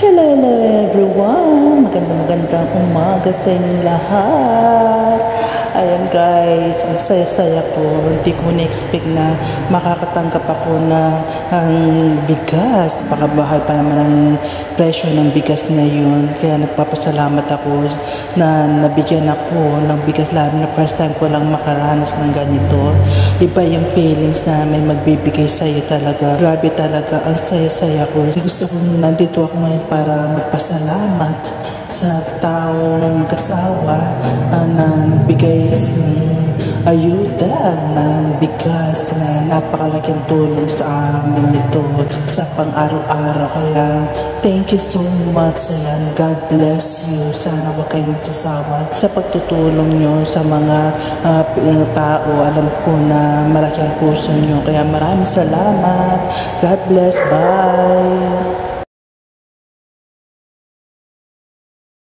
Hello everyone! Magandang umaga sa inyong lahat. Ayan guys, ang saya-saya ko. Hindi ko na-expect na makakatanggap ako ng bigas. Pakabahal pa naman ang presyo ng bigas ngayon. Kaya nagpapasalamat ako na nabigyan ako ng bigas, lalo na first time ko lang makaranas ng ganito. Iba yung feelings na may magbibigay sa'yo talaga. Grabe talaga, ang saya-saya ko. Gusto kong nandito ako ngayon para magpasalamat sa taong kasawa na nagbigay ng ayuda ng bigas na napakalaking tulong sa amin ito sa pang-araw-araw. Kaya thank you so much. Ayan, God bless you. Sana huwag kayong magsasawa sa pagtutulong nyo sa mga tao. Alam ko na malaki ang puso nyo. Kaya maraming salamat. God bless. Bye.